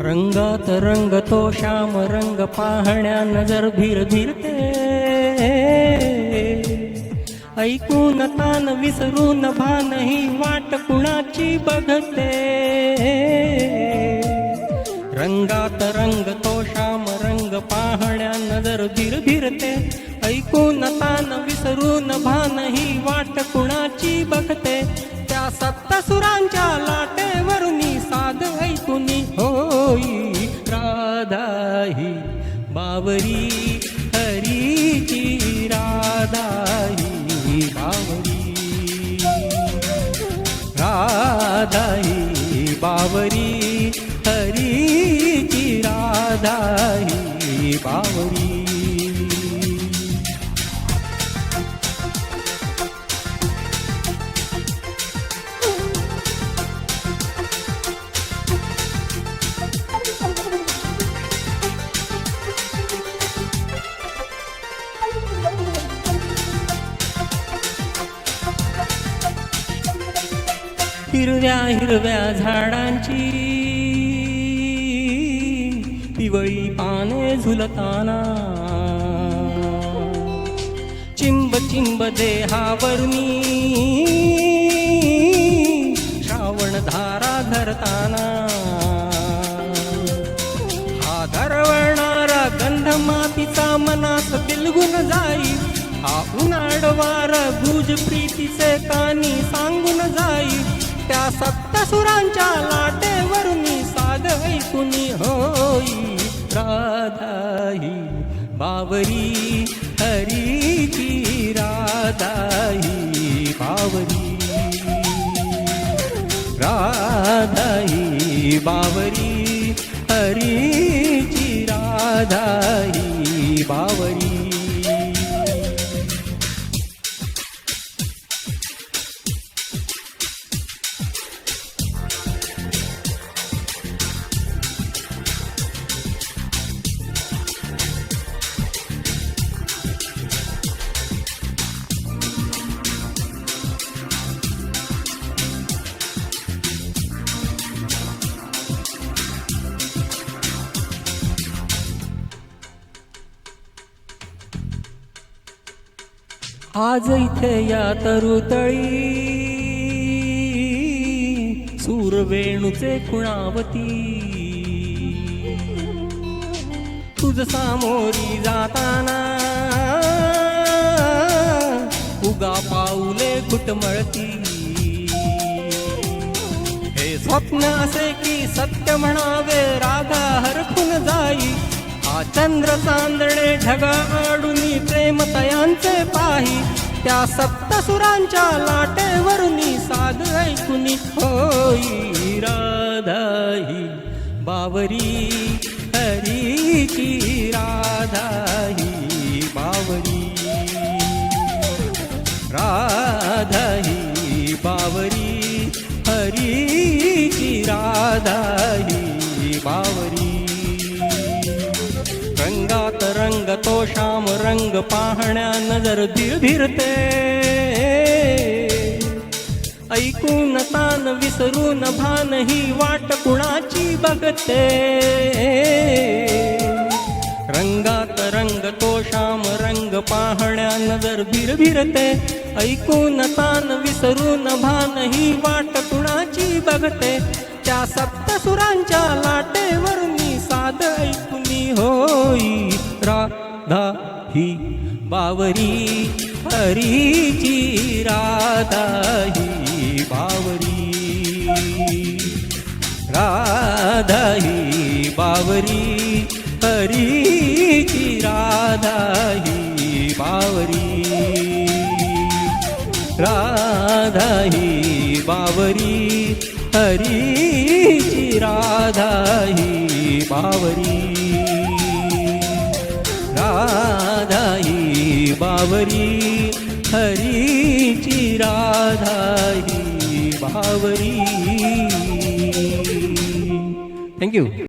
रंगात रंग तो श्याम रंग पाहण्या नजर भीर भीरते, ऐकून तान विसरून भान ही वाट कुणाची बघते. रंगात रंग तो श्याम रंग पाहण्या नजर भीर भीरते, ऐकून तान विसरून भान ही वाट कुणाची बघते. त्या सप्तसुरांच्या लाटेवरुनी साध ऐकुनी होई राधा ही बावरी हरीची राधा ही बावरी. राधा ही बावरी हरीची राधा ही बावरी. हिरव्या हिरव्या झाडांची पिवळी पाने झुलताना, चिंब चिंब देहावरुनी श्रावण धारा धरताना. हा दरवळणारा गंध मातीचा मनास बिलगून जाई, हा उन्हाळवार भुज प्रीतीचे कानी सांगून जाई. त्या सप्तसुरांच्या लाटेवरुनी साध ऐकुनी होई राधा ही बावरी हरीची राधा ही बावरी. राधा ही बावरी हरीची राधा ही बावरी. आज इथे या तरुतळी सूरवेणूचे खुणावती, तुझ सामोरी जाताना उगा पाऊले घुटमळती. हे स्वप्न असे की सत्य म्हणावे राधा हरखून जाई. हा चंद्र चांदणे ढगा आडुनी प्रेम तयांचे पाही. त्या सप्तसुरांच्या लाटेवरुनी साध ऐकुनी होई राधा ही बावरी हरीची राधा ही बावरी. राधा ही बावरी हरीची राधा ही बावरी. रंगात रंग तो श्याम रंग पाहण्या नजर धीर धीरते, ऐकून तान विसरून भान ही वाट कुणाची बघते. रंगात रंग तो श्याम रंग पाहण्या नजर भीर भीरते, ऐकून तान विसरून भान ही वाट कुणाची बघते. त्या सप्तसुरांच्या लाटेवरुनी साध ऐकुनी होई राधा ही बावरी हरीची राधा ही बावरी. राधा ही बावरी हरीची राधा ही बावरी. राधा ही बावरी हरीची राधा ही बावरी. राधा ही बावरी हरीची राधा ही बावरी. थँक्यू.